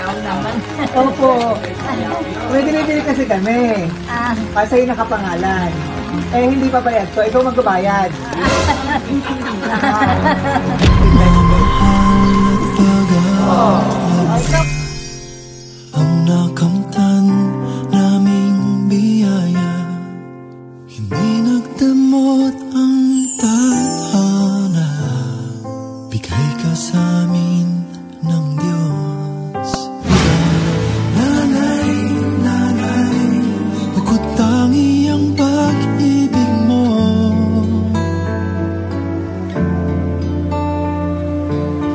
Ikaw naman. Opo. May binibili kasi kami. Sa'yo nakapangalan. Eh, hindi pa bayad. So, ikaw magbabayad. Ang nakamtan naming biyaya, hindi nagdamot ang tadhana. Bigay ka sa amin ng Diyos. Nanay, nanay, bukod tangi ang pag-ibig mo.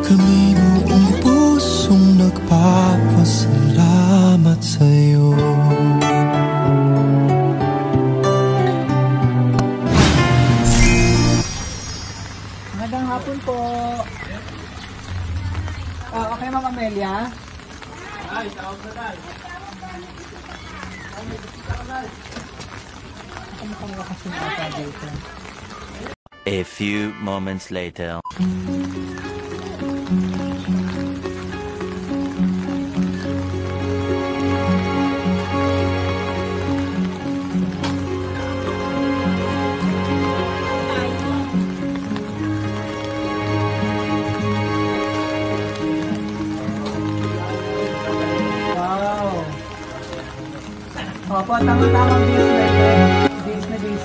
Kami buong pusong nagpapasalamat sa'yo. Magandang hapon po. Okay, Ma'am Amelia? A few moments later. Opo, tamang-tamang bis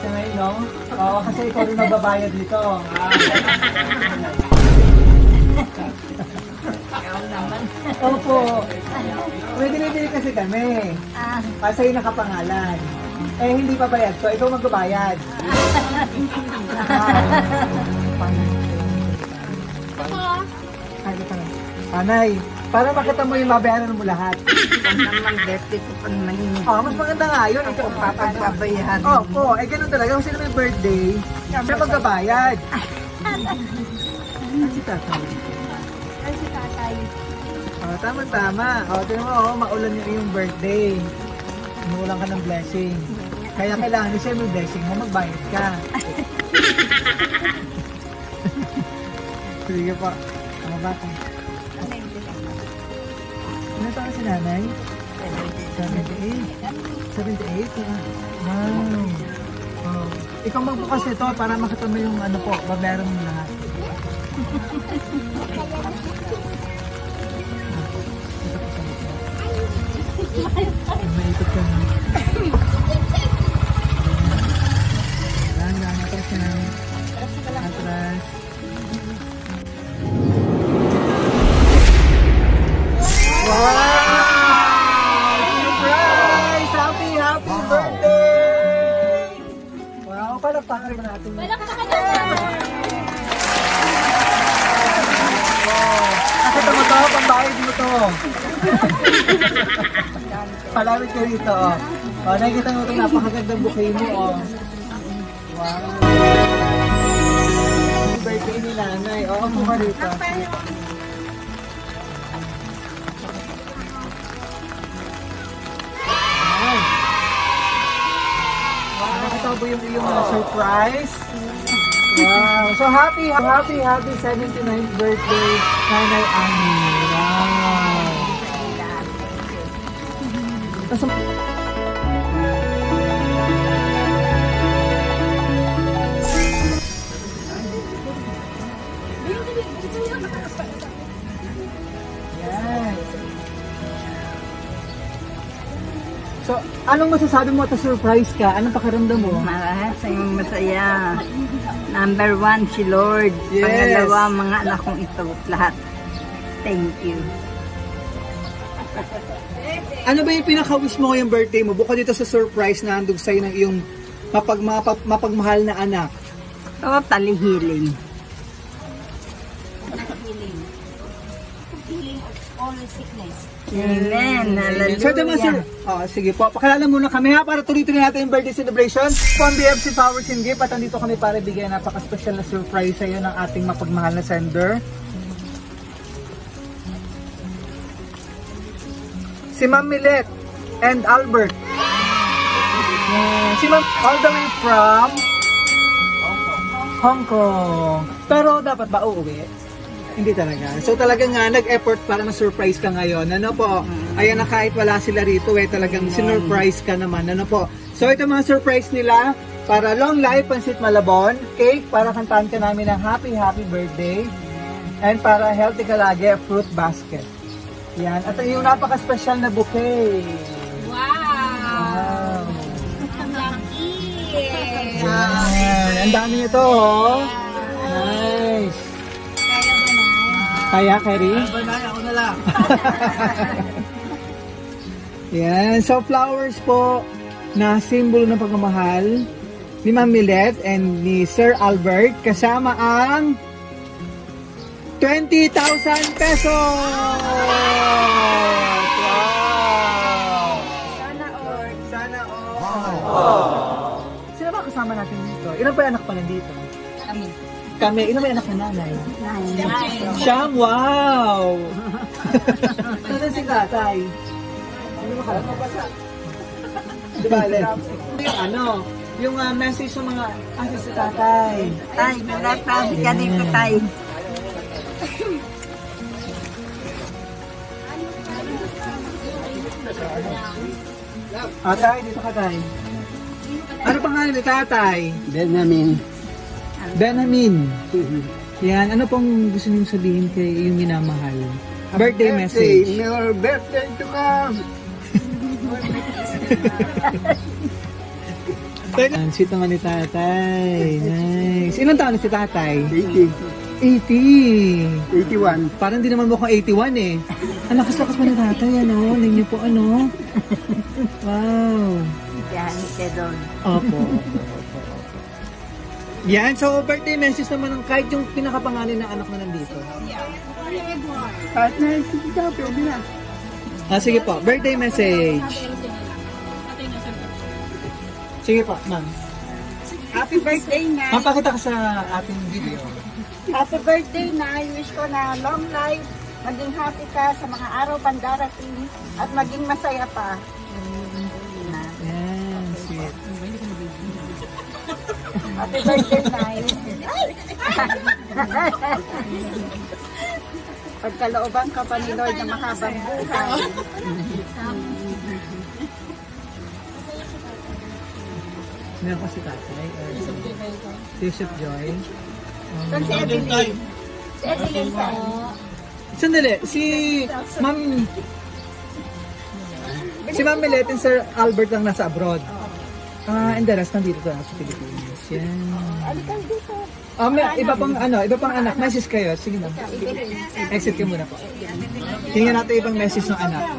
na ngayon, no? Oo, kasi ikaw rin magbabayad dito. Ikaw naman. Opo. May binibili kasi kami. Sa'yo nakapangalan. Eh, hindi pa bayad. So, ikaw magbabayad. Anay, para makita mo yung babayaran mo lahat. Naman, birthday ko pa naman yun. Mas maganda nga yun. Ikaw papagbabayaran. Opo, ganun talaga. Kung sino may birthday, siya magbabayad. Si tatay. Ay, si tatay. Tama-tama. Tingnan mo, maulan yung birthday. Inuulan ka ng blessing. Kaya kailangan niya siya may blessing mo, magbayad ka. Sige po. Mga bata. Ano taon si nanay? 78. 78? Wow. Ikaw magbukas nito para makita mo yung ano po, babayaran mo lahat. Maikot ka na. Lang, atras na. Atras. Wow! Surprise! Happy birthday! Wow, palakpakan naman natin. Palakpakan naman! Wow! Nakita mo to? Pambayad mo to. Palamit ka rito, oh. Nakikita mo ito, napakagandang bouquet mo, oh. Wow! Happy birthday ni nanay. Oo, po ka rito. Nakita mo yung surprise? Wow! So happy 79th birthday, Nanay Ani. Wow! So, anong masasabi mo at surprise ka? Anong pakiramdam mo? Masayang masaya. Number 1, si Lord. Yes. Pangalawa, mga anak kong ito. Lahat. Thank you. Ano ba yung pinaka-wish mo ngayong birthday mo? Bukod dito sa surprise na handog sa'yo ng iyong mapagmahal na anak. Totally healing. Healing of all sickness. Amen. Hallelujah. So, sige po. Pakilala muna kami ha para tuloy-tuloy natin yung birthday celebration from BFC Powers and Gift. At andito kami para bigyan napaka-special na surprise sa iyo ng ating mapagmahal na sender. Si Ma'am Millet and Albert. Si Ma'am all the way from Hong Kong. Pero dapat ba uuwi? Hindi talaga. So talagang nga nag-effort para ma-surprise ka ngayon. Ano po? Ayan na kahit wala sila rito talagang sinurprise ka naman. Ano po? So ito mga surprise nila para long life pansit malabon, cake para kantahan ka namin ng happy birthday, and para healthy ka lagi, fruit basket. Yan. At yung napaka-special na bouquet. Wow! Ang laki! Yan. Ang dami nito, oh. Nice. Kaya, Kerry? Ako na lang. Yan. So, flowers po na simbolo ng pagmamahal ni Ma'am Millet and ni Sir Albert kasama ang 20,000 pesos! Wow! Sana all! Sino ba kasama natin dito? Ilan ba yung anak pa nandito? Kami. Ilan ba yung anak na nanay? Siyam! Wow! Saan si tatay? Ano ba ka? Diba, yung ano? Yung message ng mga asis si tatay. Tay, nagpapabi ka dito, tay. Tay, dito ka tay. Ano pangalan ni tatay? Benjamin. Yan, ano pong gusto niyong sabihin kay yung minamahal? Birthday message. Your birthday to come. Ang sweet naman ni tatay. Nice. Ilang taon na si tatay? 80. 80. 81. Parang di naman mukhang 81 eh. Ang lakas-lakas pa ni tatay, ano? Alam niyo po, ano? Wow. Yan, ka doon. Opo. Yan, so birthday message naman ng kahit yung pinakapangalan ng anak na nandito. At naisita, pwede na. Sige po, birthday message. Sige po, ma'am. Happy birthday na. Ma'am, pakita ka sa ating video. Happy birthday na. Wish ko na long life. Maging happy ka sa mga araw pang darating at maging masaya pa. Yan, sweet. Happy birthday na. Pagkalooban ka pa ni Lord na mahabang buhay. Meron ko si tatay. Bishop Joy. Saan si Evelyn? Si Evelyn saan? Sandali, si Ma'am Millet and Sir Albert lang nasa abroad. And the rest nandito sa Pilipinas. Yan. May iba pang anak. Message kayo. Sige na. Exit ka muna po. Tingnan natin ibang message ng anak.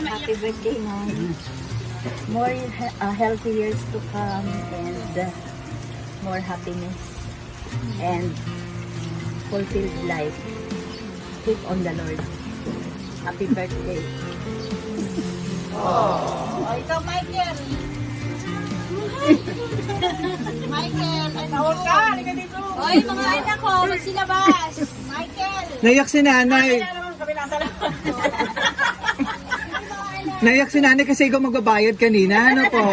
Happy birthday na. More healthy years to come and more happiness and fulfilled life. Keep on the Lord. Happy birthday. Oh, ikaw, Michael. Michael, tawag ka. Halika dito. Oy, mga anak ko, magsilabas. Michael. Naiyak si nanay. Naiyak si nanay kasi ikaw magbabayad kanina. Ano po?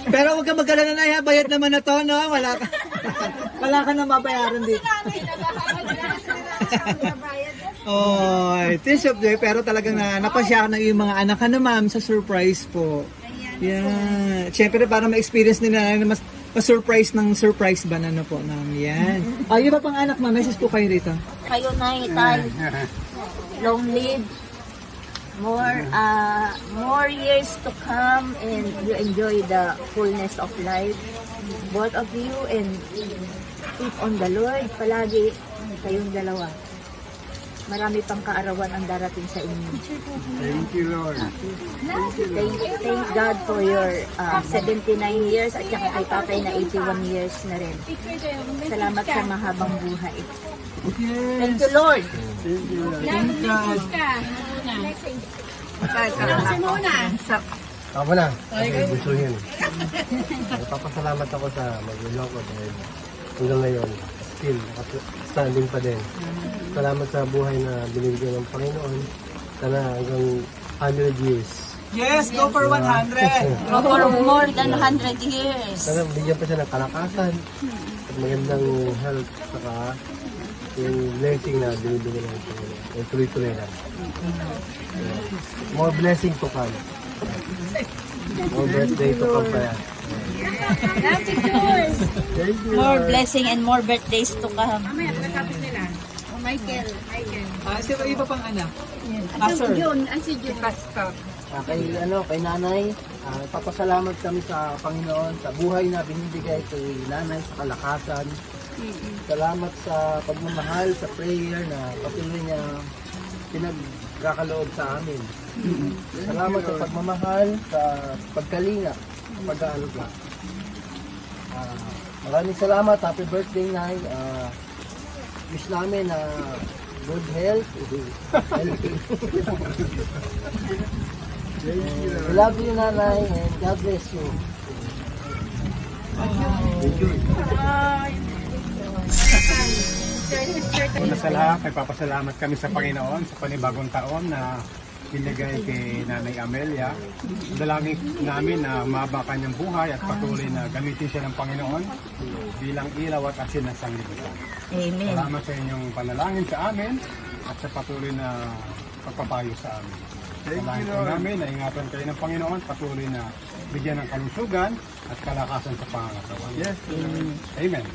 Pero huwag ka mag-alala na, bayad naman na to, no? Wala ka na mabayaran dito. Oh, Bishop Joy, pero talagang napasya na yung mga anak ka na, ma'am, sa surprise po. Yeah. Siyempre, para ma-experience nila na mas-surprise ng surprise ba na po namin. Yan. Yung pang anak, ma'am, message po kayo rito. Kayo na itay. Long live. More years to come and you enjoy the fullness of life. Both of you and keep on the Lord. Palagi kayong dalawa. Marami pang kaarawan ang darating sa inyo. Thank you, Lord. Thank God for your 79 years at saka kay tatay na 81 years na rin. Salamat sa mahabang buhay. Thank you, Lord. Ako na. Gustuhin. Nagpapasalamat ako sa magulang ko dahil hanggang ngayon, still, standing pa din. Salamat sa buhay na binibigyan ng Panginoon. Sana hanggang 100 years Yes, go for 100. Go for more than 100 years. Sana bigyan pa siya ng kalakasan at magandang health saka yung blessing na binibigyan ng Panginoon. Yung tuloy-tuloy na. More blessing to come. More birthday to come pa yan. Thank you. More blessing and more birthdays to come. Sino iba pang anak? Sir. Kay nanay, papasalamat kami sa Panginoon sa buhay na binibigay kay nanay sa kalakasan. Salamat sa pagmamahal, sa prayer na patuloy niya pinagkakaloob sa amin. Salamat sa pagmamahal, sa pagkalinga, pag-aalala. Maraming salamat. Happy birthday, Nay. Wish namin na good health. Healthy. We love you, Nanay, and God bless you. Una sa lahat, nagpapasalamat kami sa Panginoon sa panibagong taon na binigay kay Nanay Amelia. Dalangin namin na mahaba kanyang buhay at patuloy na gamitin siya ng Panginoon bilang ilaw at asin ng sanglibutan. Amen. Salamat sa inyong panalangin sa amin at sa patuloy na pagpapayo sa amin. Salamat po namin na ingatan kayo ng Panginoon, patuloy na bigyan ng kalusugan at kalakasan sa pangangatawan. Yes. Amen.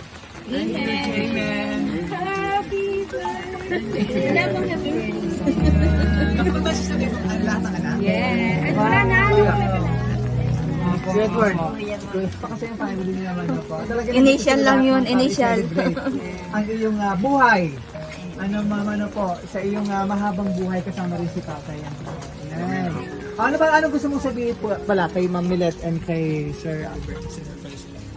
Initial lang yun, initial. Ang iyong buhay. Ano po, sa iyong mahabang buhay kasama rin si Tatay. Ayan. Ano gusto mong sabihin po pala kay Ma'am Milet and kay Sir Albert?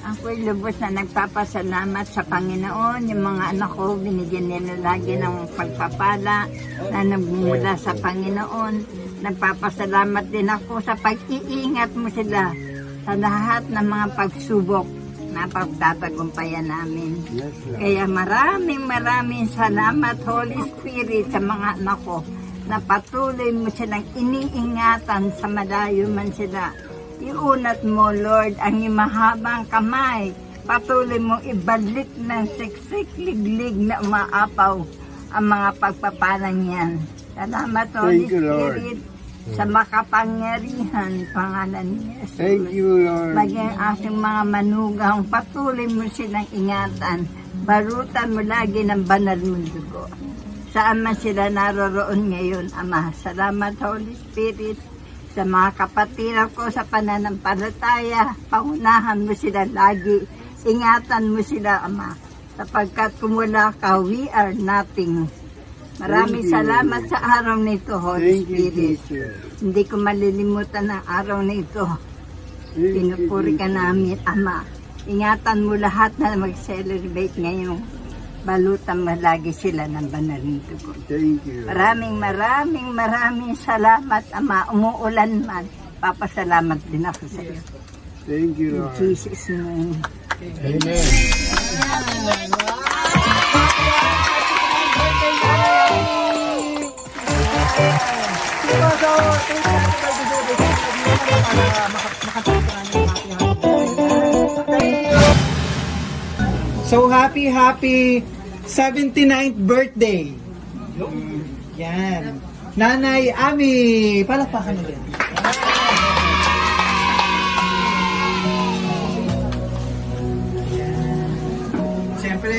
Ako'y lubos na nagpapasalamat sa Panginoon. Yung mga anak ko, binigyan nila lagi ng pagpapala na nagmumula sa Panginoon. Nagpapasalamat din ako sa pag-iingat mo sila sa lahat ng mga pagsubok na pagtatagumpayan namin. Kaya maraming salamat, Holy Spirit, sa mga anak ko na patuloy mo silang iniingatan sa malayo man sila. Iunat mo, Lord, ang mahabang kamay. Patuloy mo ibalik ng siksik, liglig na umaapaw ang mga pagpapalang yan. Salamat, Holy Spirit, sa makapangyarihan, pangalan ni Jesus. Thank you, Lord. Maging aking mga manugang, patuloy mo silang ingatan. Barutan mo lagi ng banal mong dugo. Saan man sila naroroon ngayon, Ama. Salamat, Holy Spirit. Sa mga kapatiran ko sa pananampalataya, pangunahan mo sila lagi. Ingatan mo sila, Ama. Sapagkat kung wala ka, we are nothing. Maraming salamat sa araw nito, Holy Spirit. Hindi ko malilimutan ang araw nito. Pinupuri ka namin, Ama. Ingatan mo lahat na mag-celebrate ngayon. Balutan mo lagi sila ng banal nito ko. Thank you. Maraming salamat, Ama. Umuulan man, papasalamat din ako sa iyo. Thank you, In Jesus' name. Amen. So happy 79th birthday. Yan. Nanay Ami, palakpakan mo din. Siyempre,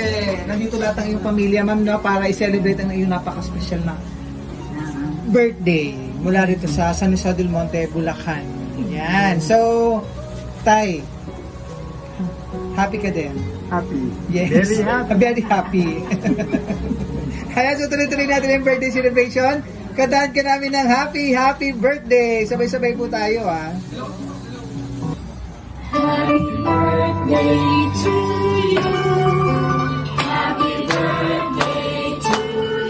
nandito lahat ang iyong pamilya, ma'am, no, para i-celebrate ang iyong napaka-special na birthday mula rito sa San Jose del Monte, Bulacan. Yan. So, Tay, happy ka din? Happy. Yes. Very happy. Very happy. Kaya so tuloy-tuloy natin yung birthday celebration. Kantahan ka namin ng happy birthday. Sabay-sabay po tayo, ha. Happy birthday to you. Happy birthday to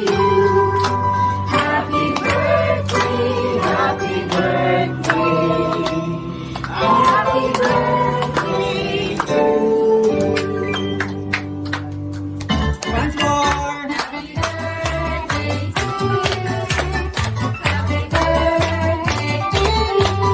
you. Happy birthday, happy birthday. Happy birthday to you. Once more. Happy birthday to you. Happy birthday to you.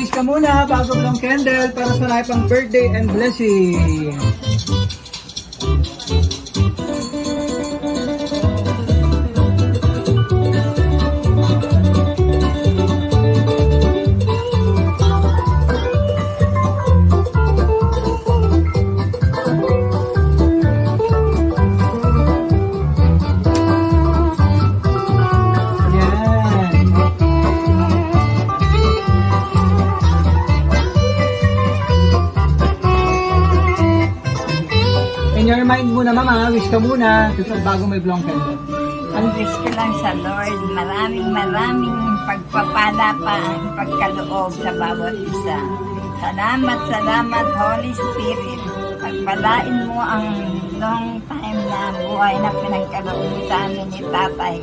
wish ka muna bago ng candle para sa lahat pang birthday and blessing. In your mind muna, mama, wish ka muna bago may blong candle. Ang wish ko lang sa Lord, maraming pagpapala pa ang pagkaloob sa bawat isa. Salamat, Holy Spirit. Pagpalain mo ang long time na buhay na pinagkaloob mo sa amin ni Tatay.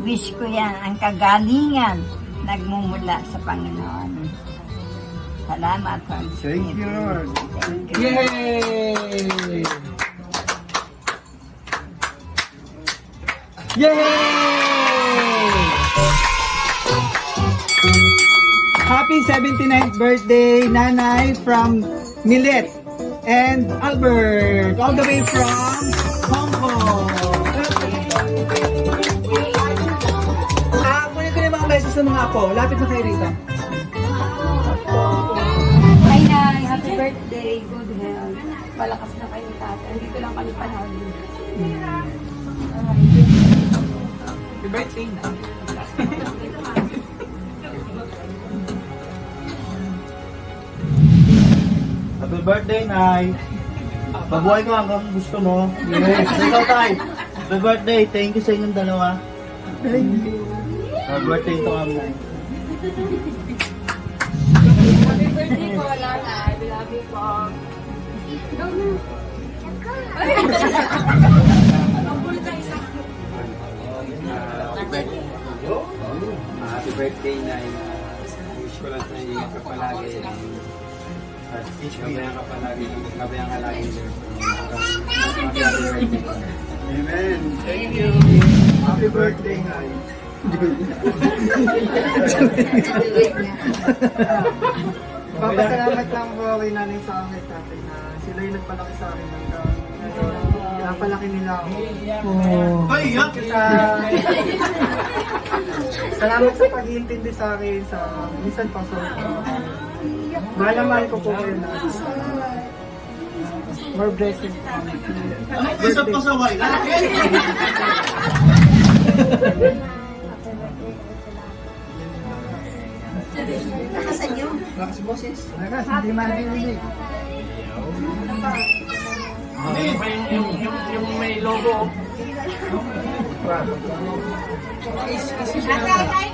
Wish ko yan, ang kagalingan nagmumula sa Panginoon. Salamat, Holy Spirit. Thank you, Lord. Yay! Yay! Happy 79th birthday, Nanay, from Millet and Albert, all the way from Hong Kong. Kunin ko na yung mga beses ng mga apo. Lapit na kayo rito. Hi, Nay. Happy birthday. Good health. Palakas na kayo, Tata. Dito lang kami panahon. Happy birthday na. Happy birthday, Nay. Mabuhay ka hanggang gusto mo. Yes. Ikaw, Tay. Happy birthday. Thank you sa inyong dalawa. Thank you. Happy birthday to kami, Nay. Happy birthday po, Lana. I love you po. Happy birthday, Nay. Wish ko lang sa inyo ka palagi. At gabayan ka palagi. Gabayan ka lagi. Happy birthday. Amen. Thank you. Happy birthday, Nay. Papasalamat lang po kay Nanay sa akin, Tatay, na sila yung nagpalaki sa akin hanggang napalaki nila ako. Salamat sa pag-iintindi sa akin, sa minsan pa so. Mahal na mahal ko po kayo na. More blessings. Gusto pa sa white. Nakasan nyo? Lakas boses. Lakas, hindi marinig. Yung may logo.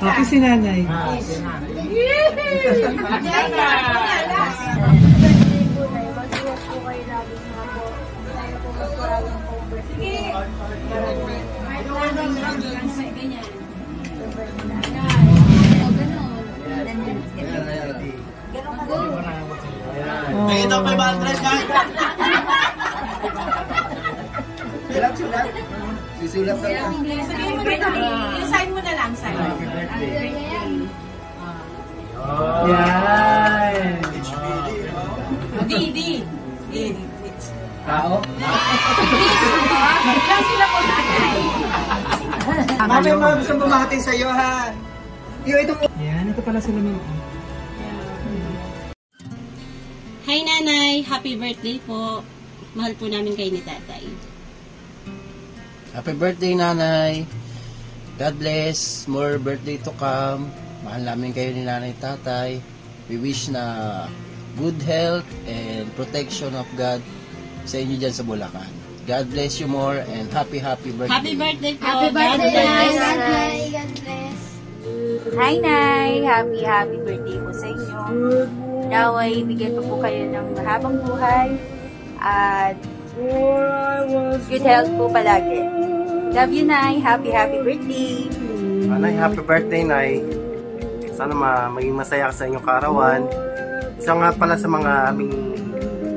Happy si Nanay. May ito 500, guys. Sulat. Sisulat na lang. Sign mo na lang, sign. Yan. D. Tao? Lang sila po tatay. Mami, mga gusto bumati sa'yo, ha? Yan, ito pala sila mga. Hi Nanay, happy birthday po. Mahal po namin kayo ni Tatay. Happy birthday, Nanay. God bless. More birthday to come. Mahal namin kayo ni Nanay, Tatay. We wish na good health and protection of God sa inyo dyan sa Bulacan. God bless you more and happy birthday. Happy birthday po. Happy birthday, Nanay. God bless. Hi, Nay. Happy birthday po sa inyo. Naway, bigyan ko po kayo ng mahabang buhay at good health po palagi. Love you, Nay. Happy birthday. Nay, happy birthday, Nay. Sana maging masaya ka sa inyong kaarawan. Isa nga pala sa mga aming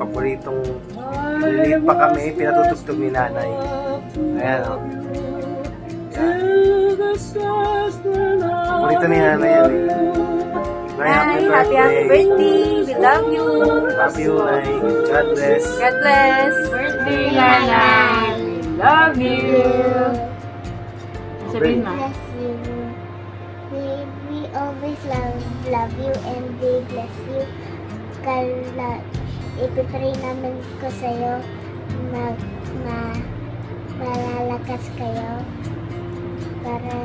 paboritong maliliit pa kami, pinatutugtog ni Nanay. Ayan, o. Paborito ni Nanay yan, eh. Happy birthday. We love you. Love you, Nay. God bless. God bless. Birthday, Nanay. We love you. Sabihin mo. Bless you. We always love you and we bless you. Ipipray namin ko sa'yo malalakas kayo para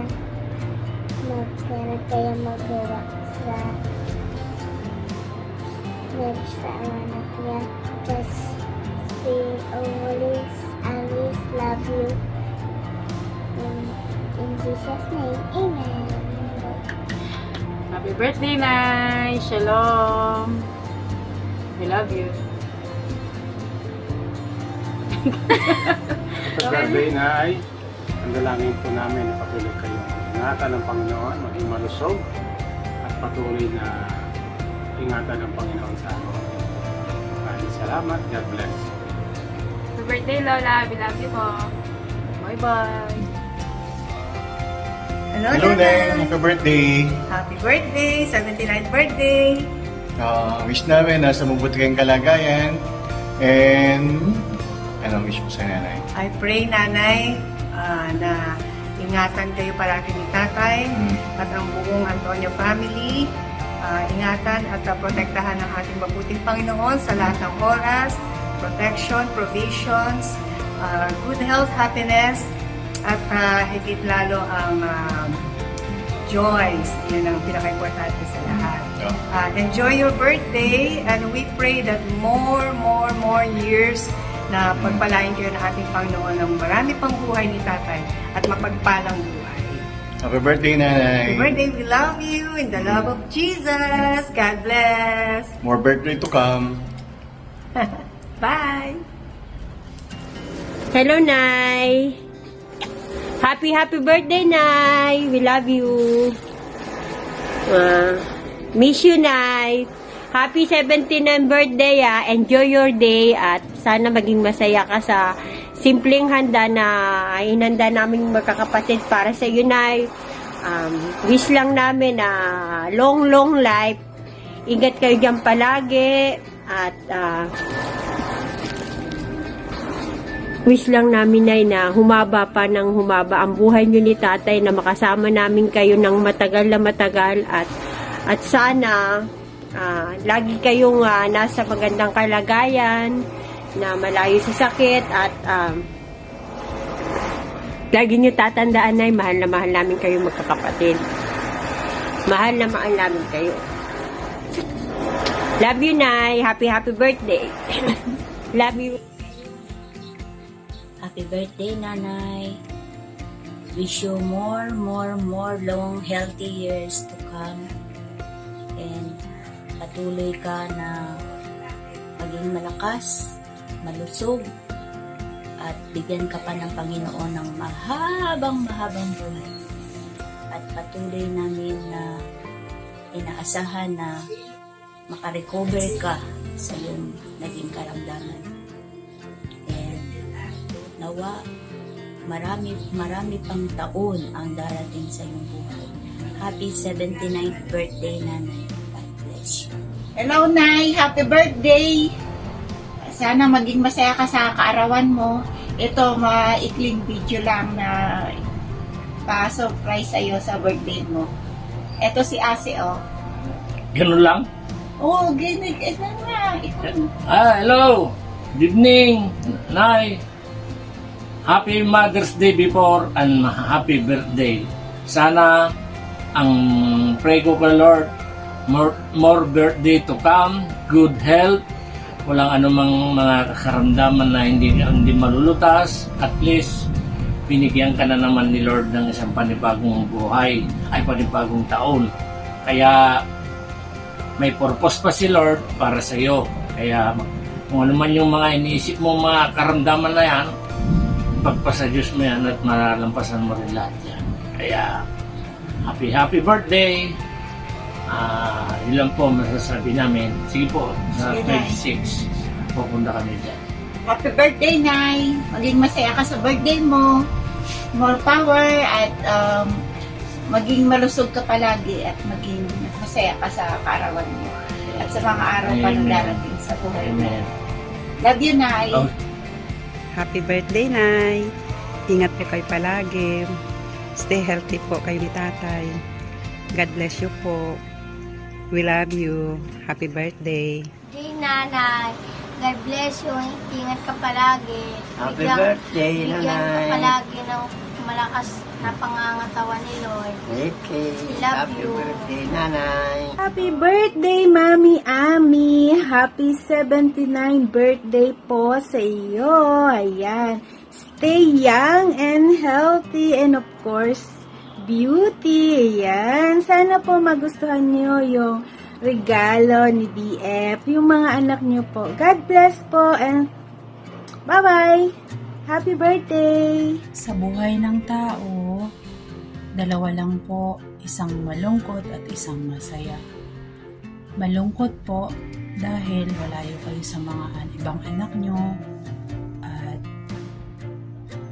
meron kayo magawa sa anak niya. Just we always love you. In Jesus' name, amen. Happy birthday, Nay. Shalom. We love you. Sa birthday na ay, ang dalangin po namin na patuloy kayong ingatan ng Panginoon, maging malusog at patuloy na ingatan ng Panginoon sa amin. Maraming salamat. God bless. Happy birthday, Lola. We love you po. Bye-bye. Hello, Neng. Happy birthday. Happy birthday! 79th birthday! Wish namin nasa mabuti kayong kalagayan. And wish mo sa nanay? I pray, Nanay, na ingatan kayo parati ni Tatay at ang buong Antonio family. Ingatan at protektahan ng ating mabuting Panginoon sa lahat ng oras, protection, provisions, good health, happiness, at higit lalo ang joys. Yan ang pinaka-importante sa lahat. Enjoy your birthday and we pray that more years na pagpalain kayo ng ating Panginoon ng marami pang buhay ni Tatay at mapagpalang buhay. Happy birthday, Nanay. Happy birthday, we love you in the love of Jesus. God bless. More birthday to come. Bye. Hello, Nay. Happy birthday, Nay. We love you. Miss you, Nay. Happy 79th birthday, Enjoy your day at sana maging masaya ka sa simpleng handa na inanda naming magkakapatid para sa iyo, Nay. Wish lang namin na long life. Ingat kayo dyan palagi at wish lang namin, Nay, na humaba pa ng humaba ang buhay nyo ni Tatay, na makasama namin kayo ng matagal na matagal at sana lagi kayong nasa magandang kalagayan, na malayo sa sakit at lagi nyo tatandaan, Nay, mahal na mahal namin kayo magkakapatid. Mahal na mahal namin kayo. Love you, Nay. Happy birthday. Love you. Happy birthday, Nanay. Wish you more long, healthy years to come. And patuloy ka na maging malakas, malusog, at bigyan ka pa ng Panginoon ng mahabang buhay. At patuloy namin na inaasahan na makarecover ka sa iyong naging karamdaman. And nawa, marami pang taon ang darating sa iyong buhay. Happy 79th birthday, Nanay. God bless you. Hello, Nay. Happy birthday. Sana maging masaya ka sa kaarawan mo. Ito, maikling video lang na pa-surprise sa'yo sa birthday mo. Ito si Ase, oh. Ganun lang? Oo, ganun. Ito nga. Hello. Good evening, Nay. Happy Mother's Day before and happy birthday. Sana ang pray ko kay Lord, more birthday to come, good health, walang anumang mga karamdaman na hindi malulutas. At least binigyan ka na naman ni Lord ng isang panibagong buhay, ay panibagong taon. Kaya may purpose pa si Lord para sa iyo. Kaya kung ano man yung mga iniisip mo, mga karamdaman na yan, pagpasa Diyos mo yan at malalampasan mo rin lahat yan. Kaya happy birthday. Yun lang po masasabi namin. Sige po, sa 26 pupunta kami dyan. Happy birthday, Nay. Maging masaya ka sa birthday mo. More power at maging malusog ka palagi at maging masaya ka sa kaarawan mo. At sa mga araw pa na darating sa buhay mo. Love you, Nay. Happy birthday, Nay. Ingat po kayo palagi. Stay healthy po kayo ni Tatay. God bless you po. We love you. Happy birthday. Hey, Nanay. God bless you. Ingat ka palagi. Happy birthday, Bigyan ka Nanay. palagi ng malakas na pangangatawan ni Lord. Okay. Love Happy you. birthday, Nanay. Happy birthday, Mami Ami! Happy 79 birthday po sa iyo. Ayan. Stay young and healthy and of course, beauty. Ayan. Sana po magustuhan niyo yung regalo ni BF, yung mga anak niyo po. God bless po and bye-bye! Happy birthday! Sa buhay ng tao, dalawa lang po, isang malungkot at isang masaya. Malungkot po dahil walayo kayo sa mga ibang anak nyo at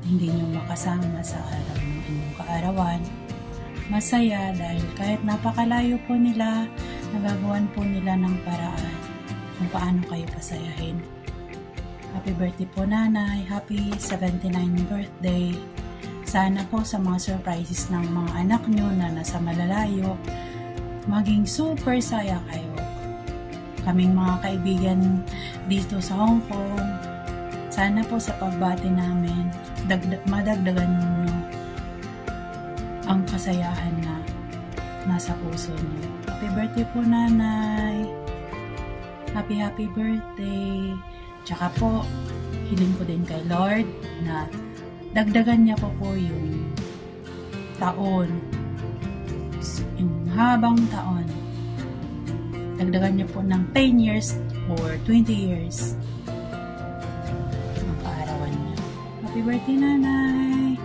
hindi nyo makasama sa araw ng inyong kaarawan. Masaya dahil kahit napakalayo po nila, nagagawan po nila ng paraan kung paano kayo pasayahin. Happy birthday po, Nanay. Happy 79 birthday. Sana po sa mga surprises ng mga anak nyo na nasa malalayo, maging super saya kayo. Kaming mga kaibigan dito sa Hong Kong, sana po sa pagbati namin, madagdagan nyo ang kasayahan na nasa puso nyo. Happy birthday po, Nanay. Happy birthday. Tsaka po, hiling ko din kay Lord na dagdagan niya po yung taon, yung habang taon. Dagdagan niya po ng 10 years or 20 years ang kaarawan niya. Happy birthday, Nanay!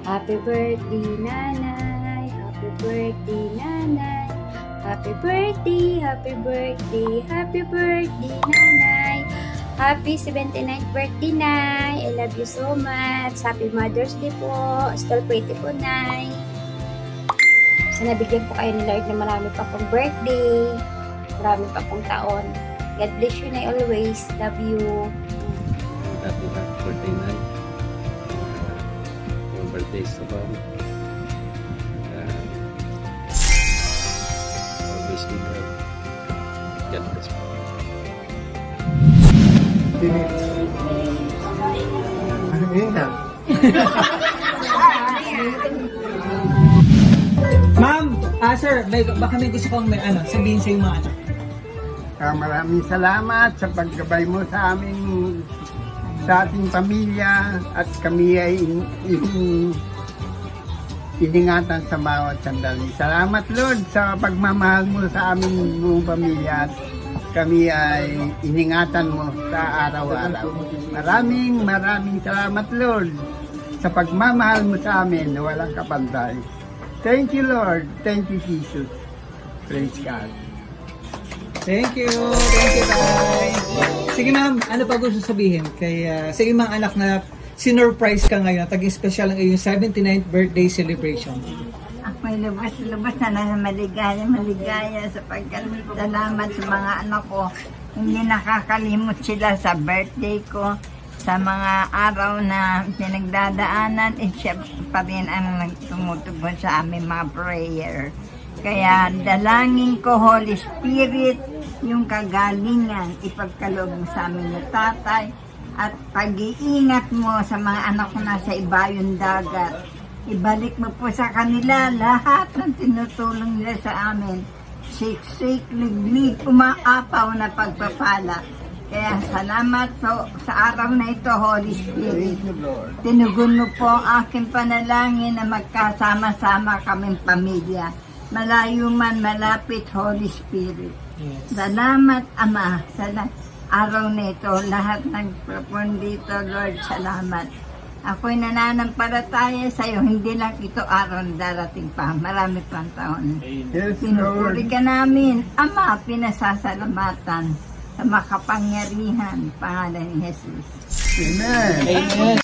Happy birthday, Nanay! Happy birthday, Nanay! Happy birthday, happy birthday, happy birthday, Nanay! Happy 79th birthday, Nay! I love you so much! Happy Mother's Day po! Still pretty po, Nay! Sana bigyan po kayo ni Lord na marami pa pong birthday, marami pa pong taon. God bless you, Nay, always. Love you! Happy birthday, Nay. Yung birthday sa bawang. God bless you. Ano yun na? Ma'am, sir, baka may gusto kong sabihin sa yung mga anak. Maraming salamat sa paggabay mo sa amin, sa ating pamilya, at kami ay iningatan sa bawat sandali. Salamat, Lord, sa pagmamahal mo sa aming buong pamilya at kami ay iningatan mo sa araw-araw. Maraming salamat, Lord, sa pagmamahal mo sa amin na walang kapantay. Thank you, Lord. Thank you, Jesus. Praise God. Thank you. Thank you, Tay. Sige, ma'am, ano pa gusto sabihin kay sa iyong mga anak na sinurprise ka ngayon, taging special ang iyong 79th birthday celebration? Ako'y lubas-lubas na maligaya sapagkat salamat sa mga anak ko. Hindi nakakalimot sila sa birthday ko, sa mga araw na pinagdadaanan, siya pa rin ang nagtumutugon sa aming mga prayer. Kaya dalangin ko, Holy Spirit, yung kagalingan, ipagkaloob mo sa amin ni Tatay, at pag-iingat mo sa mga anak ko nasa ibayong dagat. Ibalik mo po sa kanila lahat ng tinutulong nila sa amin. Siksik, liglig, umaapaw na pagpapala. Kaya salamat po sa araw na ito, Holy Spirit. Tinugon mo po ang aking panalangin na magkasama-sama kaming pamilya. Malayo man, malapit, Holy Spirit. Salamat, Ama, sa araw na ito. Lahat nagpropon dito, Lord, salamat. Ako'y nananampalataya sa iyo, hindi lang ito araw na darating pa, marami pang taon. Pinupuri ka namin, Ama, pinasasalamatan sa makapangyarihan, pangalan ni Jesus. Amen. Amen.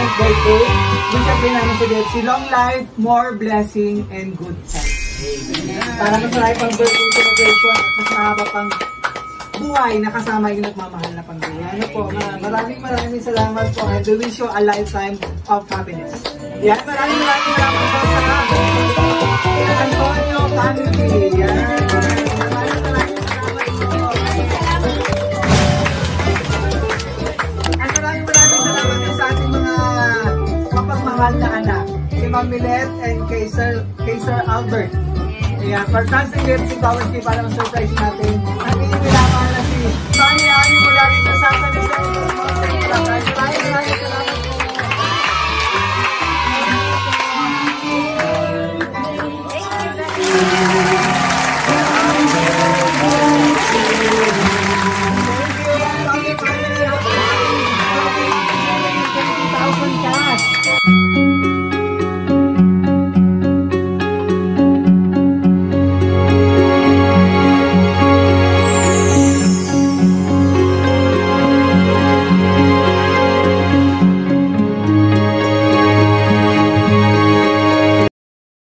17th birthday. Wish rin namin sa Debsy, long life, more blessing, and good health. Para mas marami pang birthday celebration at mas mahaba pang buhay na kasama yung nagmamahal na pamilya. Ano po, maraming salamat po, and we wish you a lifetime of happiness. Yan, maraming salamat po sa Antonio family. Yan, maraming salamat po. At maraming salamat din sa ating mga mapagmahal na anak, si Ma'am Milet and kay Sir Albert. Ayan, for Chance and Gift, si Power Steve, para ma-surprise natin